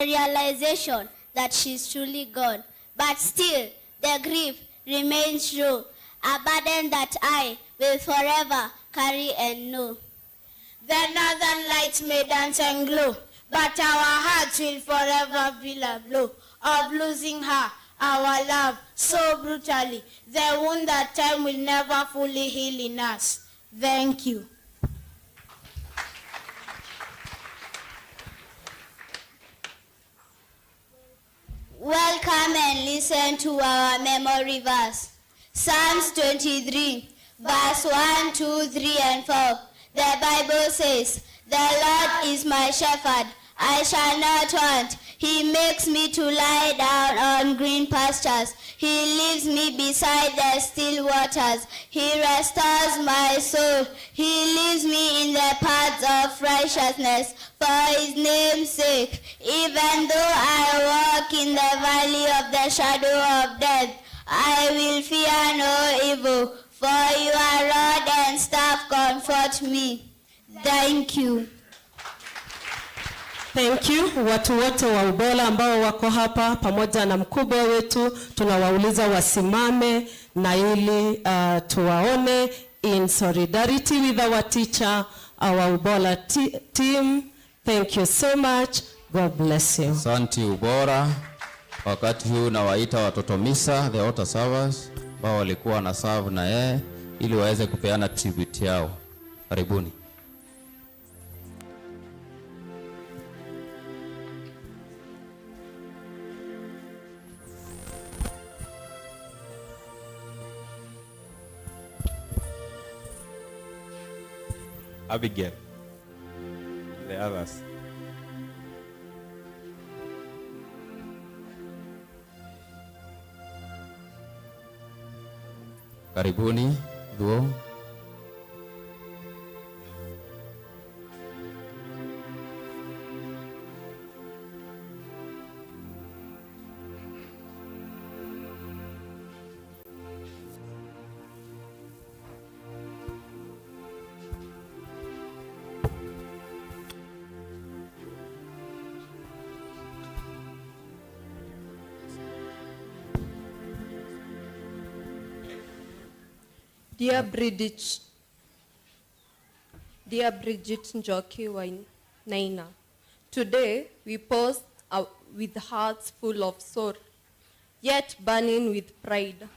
realization that she's truly gone. But still, the grief remains true, a burden that I will forever carry and know. The northern lights may dance and glow, but our hearts will forever feel a blow of losing her, our love, so brutally. The wound that time will never fully heal in us. Thank you. Welcome and listen to our memory verse. Psalms 23, verse 1, 2, 3, and 4. The Bible says, "The Lord is my shepherd, I shall not want. He makes me to lie down on green pastures. He leads me beside the still waters. He restores my soul. He leads me in the paths of righteousness for his name's sake. Even though I walk in the valley of the shadow of death, I will fear no evil, for your rod and staff comfort me." Thank you. Thank you. Watu wote wa Ubola ambao wako hapa pamoja na mkubwa wetu, tunawauliza wasimame na ili tuwaone in solidarity with our teacher, our Ubola team. Thank you so much. God bless you. Asante Ubora. Wakati huu nawaita watoto misa, the altar servers, ambao walikuwa na serve na yeye ili waweze kupeana tribute yao. Karibuni. Abigail, the others. Karibuni, duo. Dear Bridget Njoki Wainaina, today we pause with hearts full of sorrow, yet burning with pride,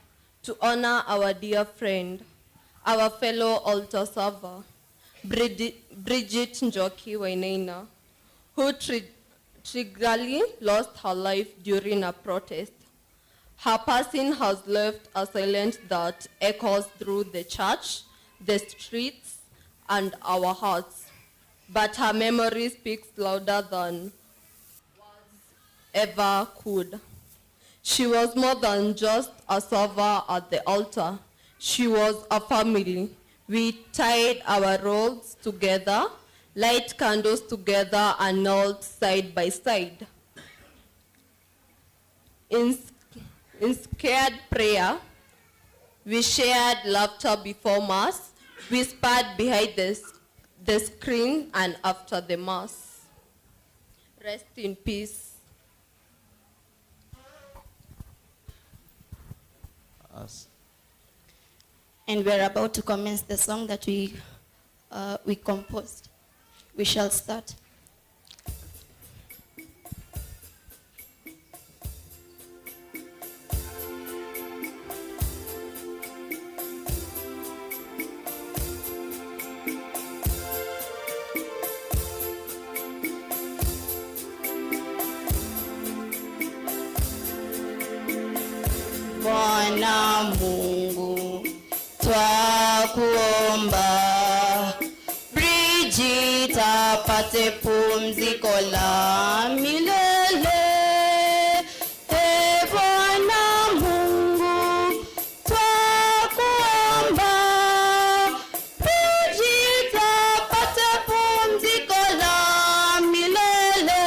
to honor our dear friend, our fellow altar server, Bridget Njoki Wainaina, who tragically lost her life during a protest. Her passing has left a silence that echoes through the church, the streets, and our hearts. But her memory speaks louder than words ever could. She was more than just a server at the altar. She was a family. We tied our roles together, light candles together, and knelt side by side. In scared prayer, we shared laughter before Mass, whispered behind the screen, and after the Mass. Rest in peace. And we're about to commence the song that we composed. We shall start. Bwana Mungu twakuomba, Bridget apate pumziko la milele. Bwana Mungu twakuomba, Bridget apate pumziko la milele.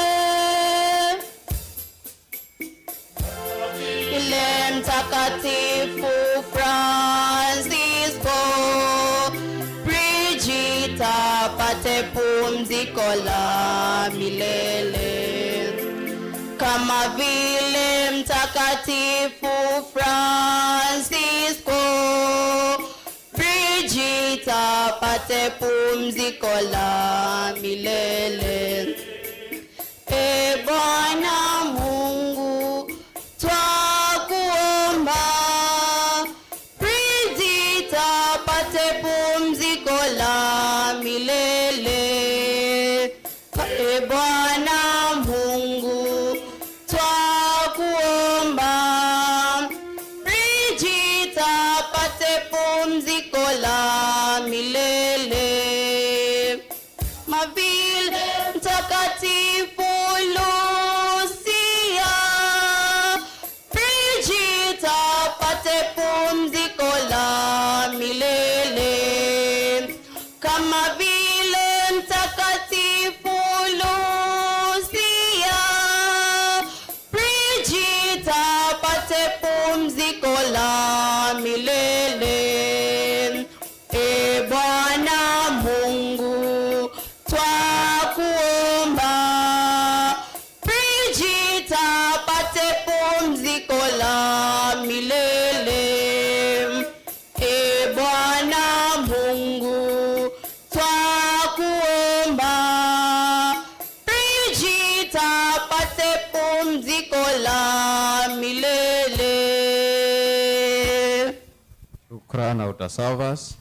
Ile Mtakatifu Francisco, Bridget apate pumziko la milele. kama vile Mtakatifu Francisco, Bridget apate pumziko la milele. E Bwana Mungu, twakuomba, Bridget apate pumziko la milele. E Bwana Mungu, twakuomba, Bridget apate pumziko la milele. Mavile Mtakatifu Lucia, Bridget apate pumziko la milele. Kama vile Mtakatifu Lucia, Bridget apate pumziko la milele. E Bwana Mungu, twakuomba, Bridget apate pumziko la milele. E Bwana Mungu, twakuomba, Bridget apate pumziko la milele. Shukran Autasavas.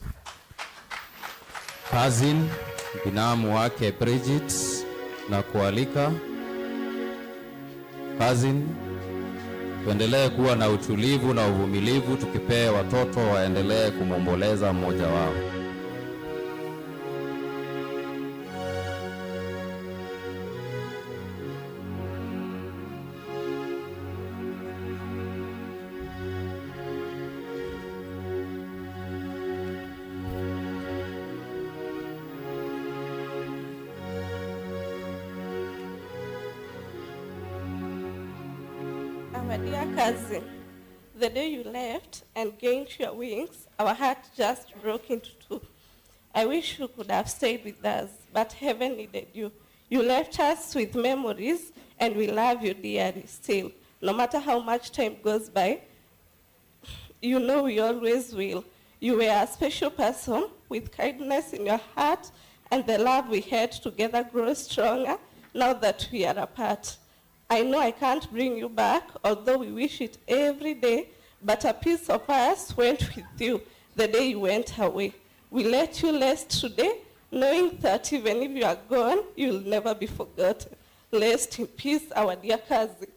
Cousin binamu wake Bridget na kualika cousin, tuendelee kuwa na utulivu na uvumilivu, tukipea watoto waendelee kumomboleza mmoja wao. My dear cousin, the day you left and gained your wings, our heart just broke into two. I wish you could have stayed with us, but heaven needed you. You left us with memories, and we love you dearly still. No matter how much time goes by, you know we always will. You were a special person with kindness in your heart, and the love we had together grows stronger now that we are apart. I know I can't bring you back, although we wish it every day, but a piece of us went with you the day you went away. We let you rest today, knowing that even if you are gone, you'll never be forgotten. Rest in peace, our dear cousin.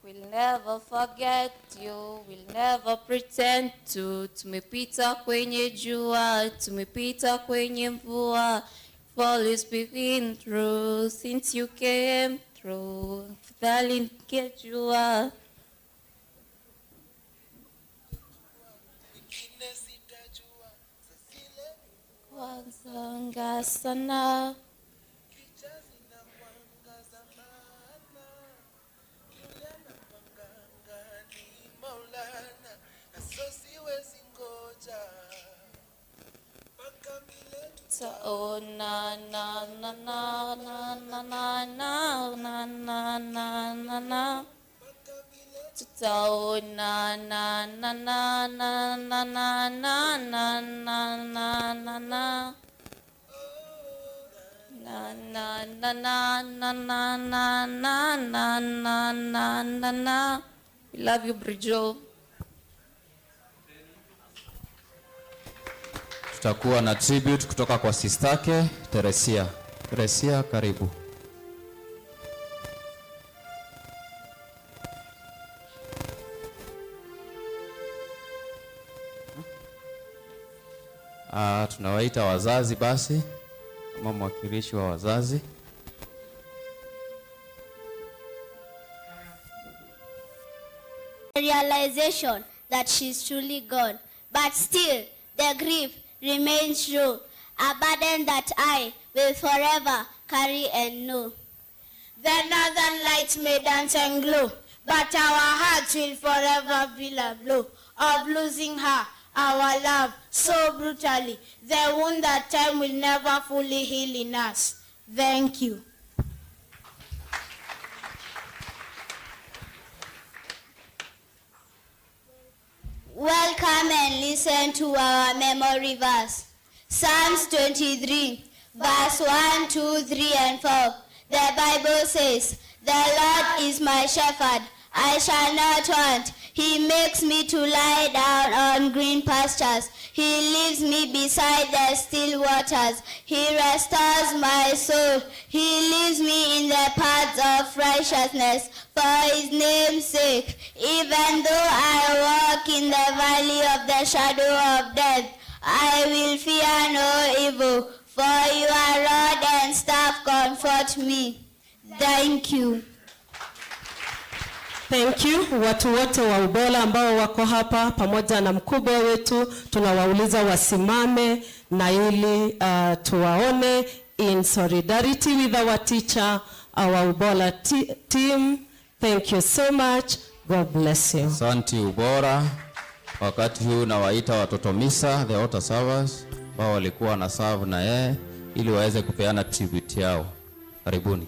We'll never forget you, we'll never pretend to. Tumepita kwenye jua, tumepita kwenye mvua. You've always been through since you came through. Afadhali ningejua. Kwanza sana. Oh na na na na na na na na na na na na na. Oh na na na na na na na na na na na na na. Na na na na na na na na na na na na. We love you, Bridget. Tutakuwa na tribute kutoka kwa sistake Teresia. Teresia, karibu. Tunawaita wazazi basi, kama mwakilishi wa wazazi. Realization that she's truly gone, but still the grief remains true, a burden that I will forever carry and know. The northern lights may dance and glow, but our hearts will forever feel a blow of losing her, our love so brutally, the wound that time will never fully heal in us. Thank you. Welcome and listen to our memory verse. Psalms 23, verse 1, 2, 3, and 4. The Bible says, "The Lord is my shepherd, I shall not want. He makes me to lie down on green pastures. He leads me beside the still waters. He restores my soul. He leads me in the paths of righteousness for his name's sake. Even though I walk in the valley of the shadow of death, I will fear no evil, for your rod and staff comfort me." Thank you. Thank you. Watu wote wa Ubola ambao wako hapa pamoja na mkubwa wetu tunawauliza wasimame na ili tuwaone in solidarity with our teacher, our Ubola team. Thank you so much. God bless you. Asante Ubora. Wakati huu nawaita watoto misa, the altar servers, ambao walikuwa na serve na yeye ili waweze kupeana tribute yao. Karibuni.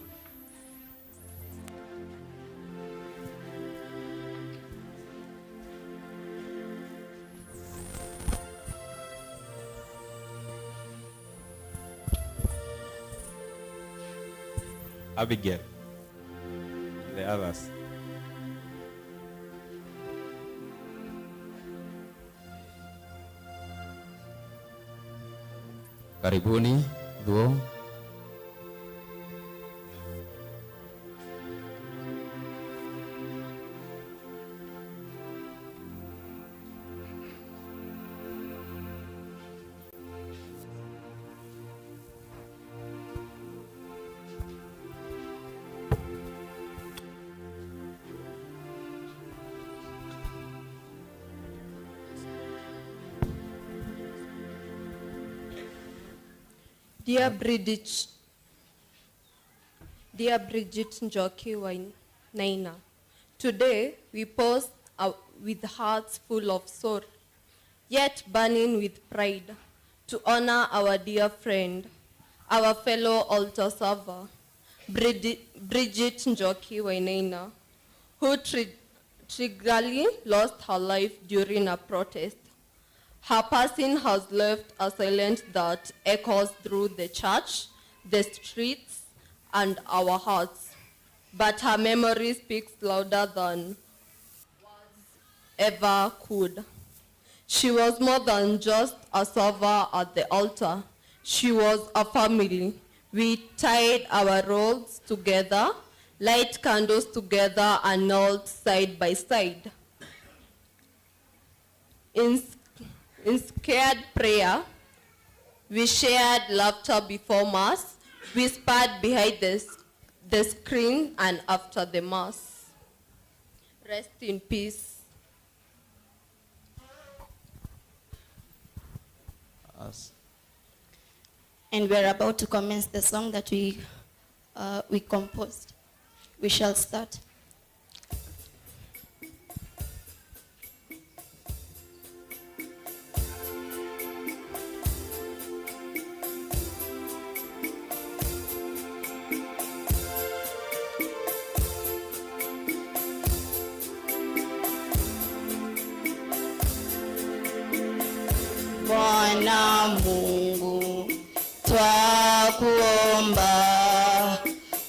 Abigail, the others. Karibuni, duo. Dear Bridget Njoki Wainaina, today we pause with hearts full of sorrow, yet burning with pride, to honor our dear friend, our fellow altar server, Bridget Njoki Wainaina, who tragically lost her life during a protest. Her passing has left a silence that echoes through the church, the streets, and our hearts. But her memory speaks louder than words ever could. She was more than just a server at the altar. She was a family. We tied our rolls together, light candles together, and knelt side by side. In scared prayer, we shared laughter before Mass, whispered behind the screen and after the Mass. Rest in peace. And we're about to commence the song that we composed. We shall start. Bwana Mungu twakuomba,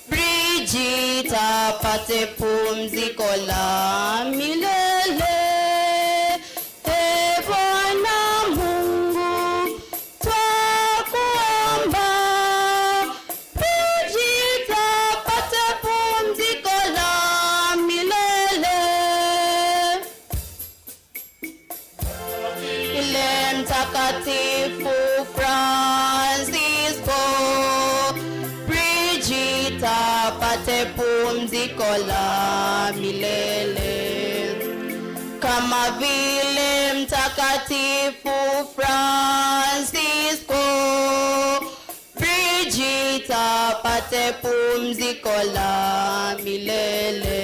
Bridget apate pumziko la milele. Bwana Mungu twakuomba, Bridget apate pumziko la milele. Ile Mtakatifu Francisco, Bridget apate pumziko la milele. Kama vile Mtakatifu Francisco, Bridget apate pumziko la milele.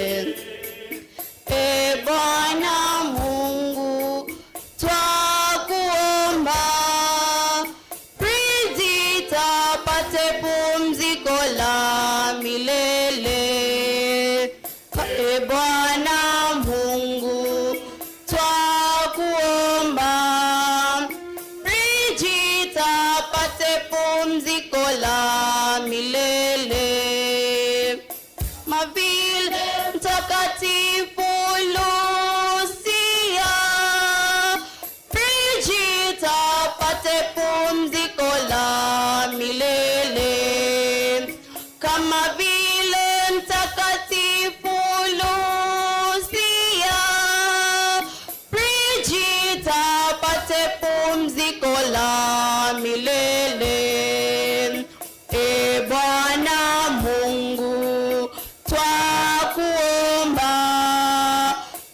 Bwana Mungu twakuomba, kama vile Mtakatifu Lucia, Bridget apate pumziko la milele. E Bwana Mungu, twakuomba,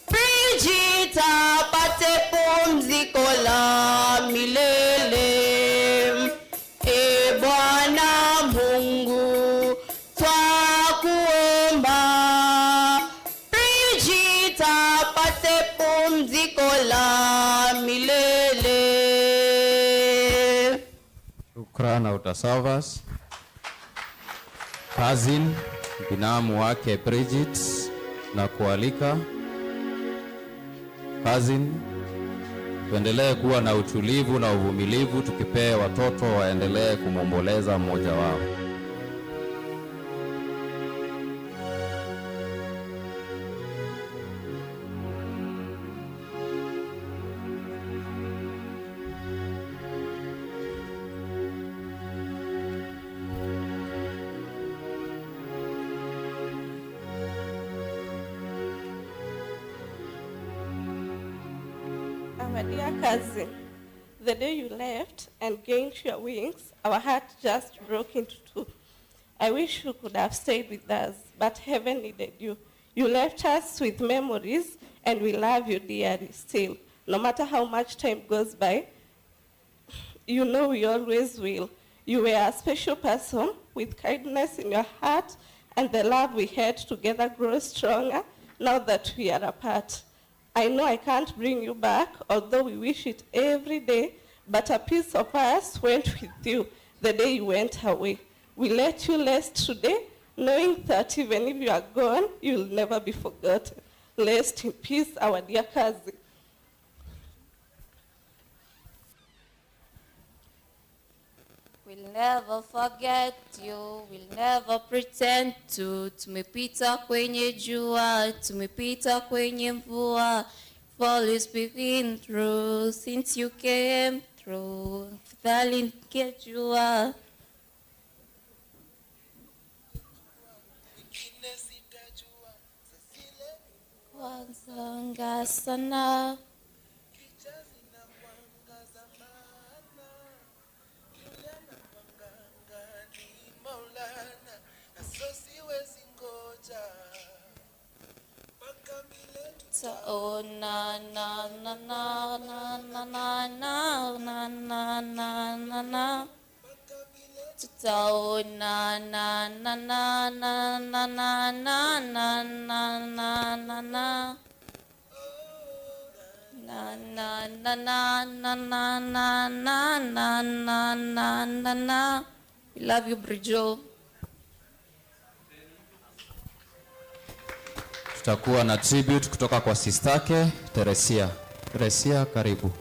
Bridget apate pumziko la milele. E Bwana Mungu, twakuomba, Bridget apate pumziko la milele. Shukran Autasavas. Cousin binamu wake Bridget na kualika cousin, tuendelee kuwa na utulivu na uvumilivu, tukipea watoto waendelee kumwomboleza mmoja wao. Our dear cousin, the day you left and gained your wings, our heart just broke into two. I wish you could have stayed with us, but heaven needed you. You left us with memories, and we love you dearly still. No matter how much time goes by, you know we always will. You were a special person with kindness in your heart, and the love we had together grows stronger now that we are apart. I know I can't bring you back, although we wish it every day, but a piece of us went with you the day you went away. We let you rest today, knowing that even if you are gone, you'll never be forgotten. Rest in peace, our dear cousin. We'll never forget you, we'll never pretend to. Tumepita kwenye jua, tumepita kwenye mvua. You've always been through since you came through. Fadhali nikejua. Wazanga sana. Oh na na na na na na na na na na na na na. Oh na na na na na na na na na na na na na. Na na na na na na na na na na na na. We love you, Bridget. Tutakuwa na tribute kutoka kwa sistake Teresia. Teresia, karibu.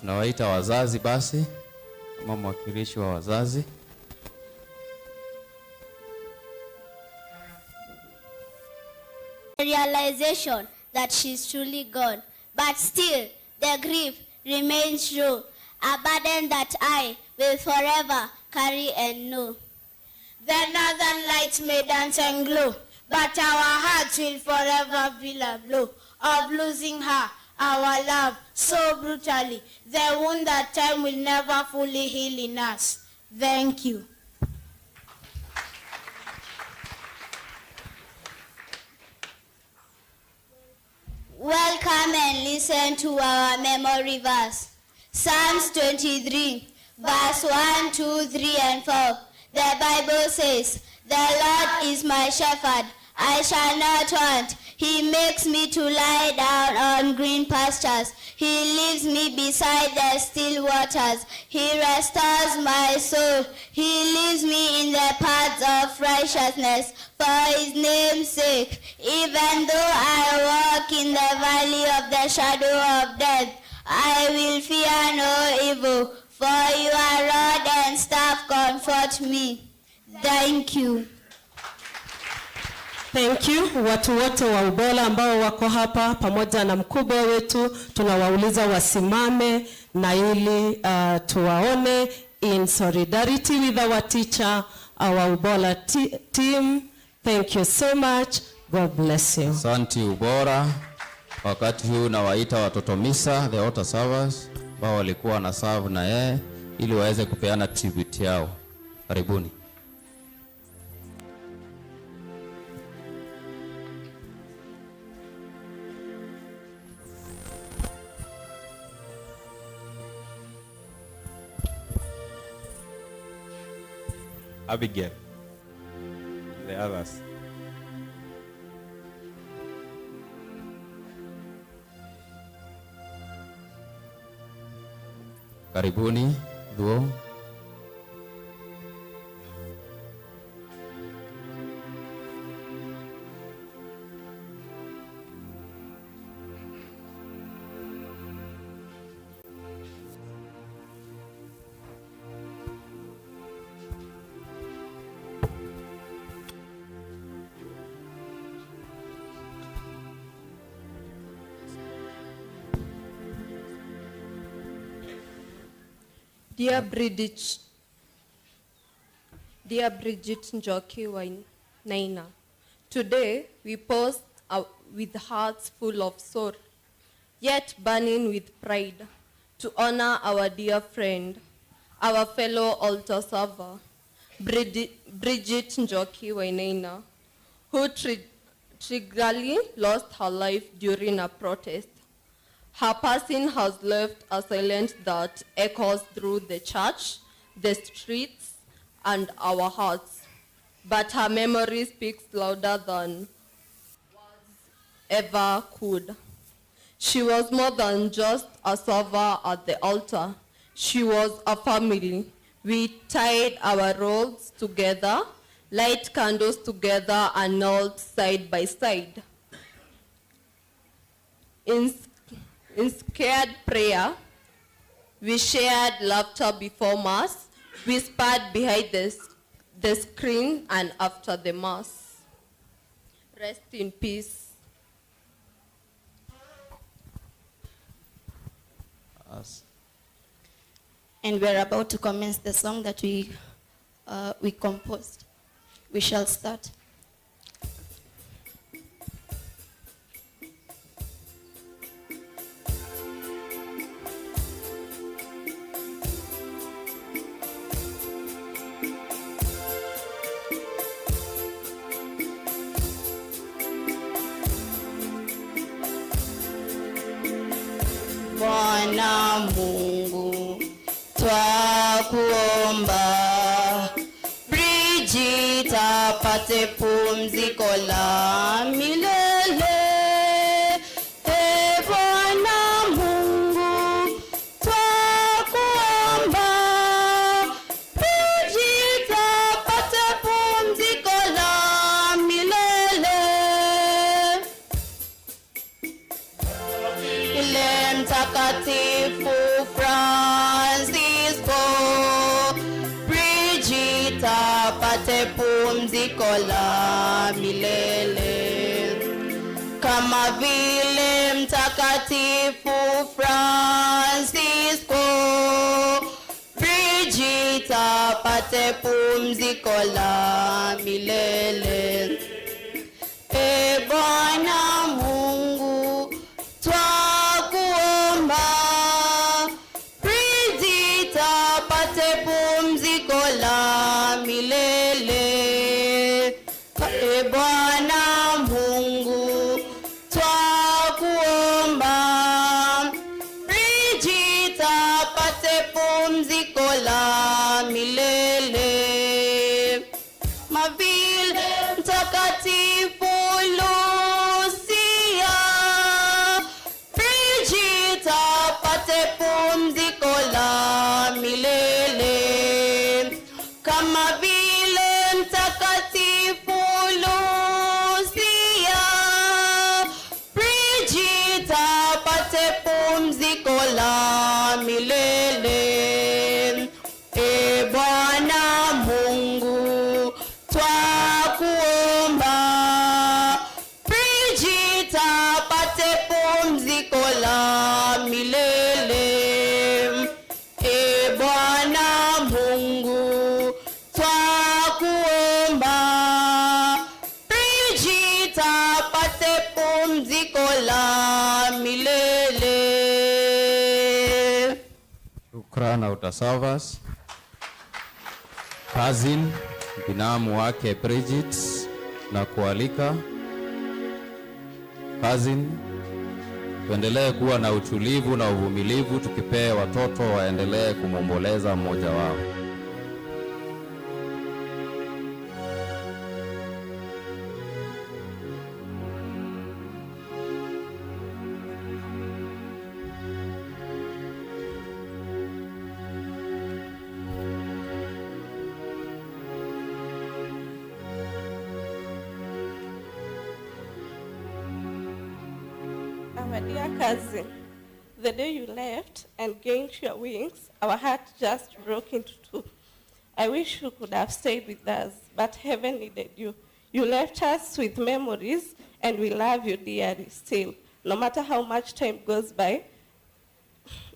Tunawaita wazazi basi, kama mwakilishi wa wazazi. Realization that she's truly gone, but still the grief remains true, a burden that I will forever carry and know. The northern lights may dance and glow, but our hearts will forever feel a blow of losing her, our love, so brutally. The wound that time will never fully heal in us. Thank you. Welcome and listen to our memory verse. Psalms 23, verse 1, 2, 3, and 4. The Bible says, "The Lord is my shepherd, I shall not want. He makes me to lie down on green pastures. He leads me beside the still waters. He restores my soul. He leads me in the paths of righteousness for his name's sake. Even though I walk in the valley of the shadow of death, I will fear no evil, for your rod and staff comfort me." Thank you. Thank you. Watu wote wa Ubola ambao wako hapa pamoja na mkubwa wetu tunawauliza wasimame na ili tuwaone in solidarity with our teacher, our Ubola team. Thank you so much. God bless you. Asante Ubora. Wakati huu nawaita watoto misa, the altar servers, ambao walikuwa na serve na yeye ili waweze kupeana tribute yao. Karibuni. Abigail, the others. Karibuni, duo. Dear Bridget Njoki Wainaina, today we pause with hearts full of sorrow, yet burning with pride, to honor our dear friend, our fellow altar server, Bridget Njoki Wainaina, who tragically lost her life during a protest. Her passing has left a silence that echoes through the church, the streets, and our hearts. But her memory speaks louder than words ever could. She was more than just a server at the altar. She was a family. We tied our robes together, light candles together, and knelt side by side. In scared prayer, we shared laughter before Mass, whispered behind the screen and after the Mass. Rest in peace. And we're about to commence the song that we composed. We shall start. Bwana Mungu twakuomba, Bridget apate pumziko la milele. Bwana Mungu twakuomba, Bridget apate pumziko la milele. Ile Mtakatifu Francisco, Bridget apate pumziko la milele. Kama vile Mtakatifu Francisco, Bridget apate pumziko la milele. Bwana Mungu twakuomba, Bridget apate pumziko la milele. Bwana Mungu twakuomba, Bridget apate pumziko la milele. Mavile mtaka pumziko la milele. Shukran Autasavas. Cousin, binamu wake Bridget na kualika. Cousin, tuendelee kuwa na utulivu na uvumilivu tukipee watoto waendelee kumomboleza mmoja wao. My dear cousin, the day you left and gained your wings, our heart just broke into two. I wish you could have stayed with us, but heaven needed you. You left us with memories, and we love you dearly still. No matter how much time goes by,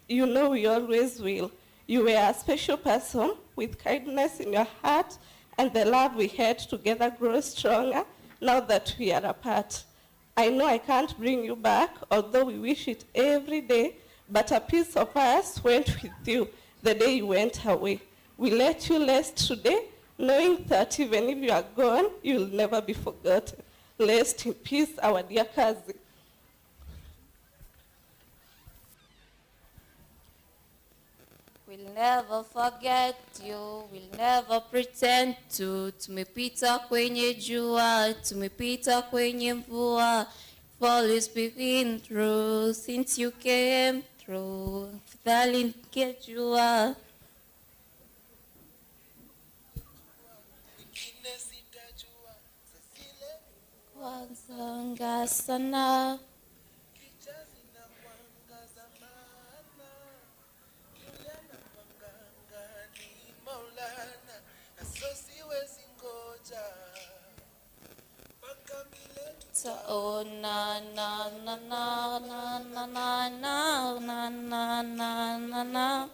you know we always will. You were a special person with kindness in your heart, and the love we had together grows stronger now that we are apart. I know I can't bring you back, although we wish it every day, but a piece of us went with you the day you went away. We let you rest today, knowing that even if you are gone, you'll never be forgotten. Rest in peace, our dear cousin. We'll never forget you, we'll never pretend to. Tumepita kwenye jua, tumepita kwenye mvua. You've always been through since you came through. Fadhali nikijua. Kwanza sana. Oh na na na na na na na na na na na na na.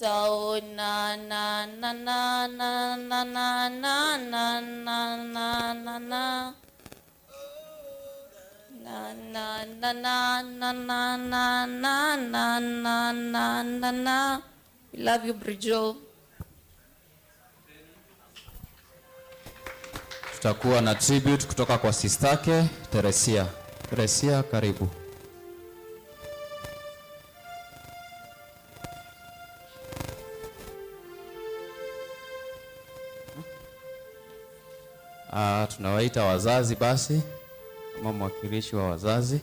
Oh na na na na na na na na na na na na na. Na na na na na na na na na na na na. We love you, Bridget. Tutakuwa na tribute kutoka kwa sistake Teresia. Teresia, karibu. Tunawaita wazazi basi, kama mwakilishi wa wazazi.